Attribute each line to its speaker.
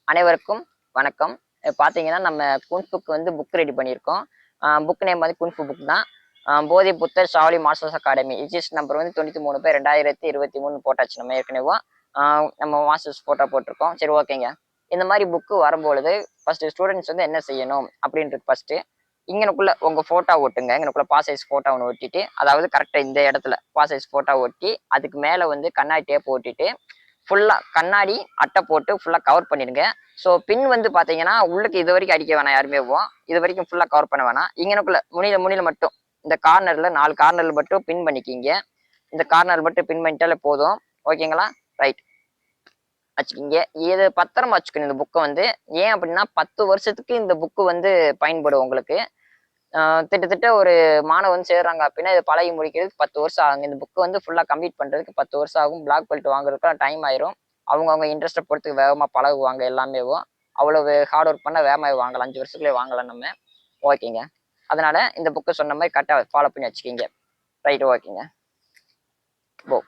Speaker 1: அனைவருக்கும் வணக்கம். பார்த்தீங்கன்னா நம்ம குன்ஃபுக்கு வந்து புக் ரெடி பண்ணியிருக்கோம். புக் நேம் வந்து குன்ஃபு புக் தான். போதி புத்தர் ஷாவ்லி மாஸ்டர்ஸ் அகாடமி ரிஜிஸ்டர் நம்பர் வந்து 93/2023 போட்டாச்சு நம்ம ஏற்கனவே. நம்ம மாஸ்டர்ஸ் ஃபோட்டோ போட்டிருக்கோம். சரி ஓகேங்க. இந்த மாதிரி புக்கு வரும்பொழுது ஃபர்ஸ்ட் ஸ்டூடெண்ட்ஸ் வந்து என்ன செய்யணும் அப்படின்றது ஃபர்ஸ்ட் இங்கனுக்குள்ள உங்க ஃபோட்டோ ஒட்டுங்க. இங்கனுக்குள்ள பாஸ் சைஸ் ஃபோட்டோ ஒன்று ஒட்டிட்டு, அதாவது கரெக்டாக இந்த இடத்துல பாஸ் சைஸ் ஃபோட்டோ ஒட்டி அதுக்கு மேலே வந்து கண்ணாடி டேப் ஒட்டிட்டு ஃபுல்லா கண்ணாடி அட்டை போட்டு ஃபுல்லா கவர் பண்ணிடுங்க. ஸோ பின் வந்து பாத்தீங்கன்னா உள்ளுக்கு இது வரைக்கும் அடிக்க வேணாம் யாருமே இது வரைக்கும் ஃபுல்லா கவர் பண்ண வேணாம். இங்கனுக்குள்ள முனில மட்டும் இந்த கார்னர்ல 4 கார்னர்ல மட்டும் பின் பண்ணிக்கிங்க. இந்த கார்னர் மட்டும் பின் பண்ணிட்டாலே போதும். ஓகேங்களா? ரைட் வச்சுக்கிங்க. இது பத்திரமா வச்சுக்கணும் இந்த புக்கை வந்து. ஏன் அப்படின்னா 10 வருஷத்துக்கு இந்த புக்கு வந்து பயன்படும் உங்களுக்கு. திட்டத்தட்ட ஒரு மாணவன் சேர்றாங்க அப்படின்னா இது பழகி முடிக்கிறதுக்கு 10 வருஷம் ஆகுங்க. இந்த புக்கு வந்து ஃபுல்லாக கம்ப்ளீட் பண்ணுறதுக்கு 10 வருஷம் ஆகும். பிளாக் பெல்ட் வாங்குறதுக்குலாம் டைம் ஆயிரும். அவங்க இன்ட்ரெஸ்ட்டை பொறுத்து வேகமாக பழகுவாங்க எல்லாமேவும். அவ்வளவு ஹார்ட் ஒர்க் பண்ணால் வேகமாக வாங்கலாம். 5 வருஷத்துலேயே வாங்கலாம் நம்ம. ஓகேங்க. அதனால இந்த புக்கை சொன்ன மாதிரி கரெக்டாக ஃபாலோ பண்ணி வச்சுக்கிங்க. ரைட் ஓகேங்க. போ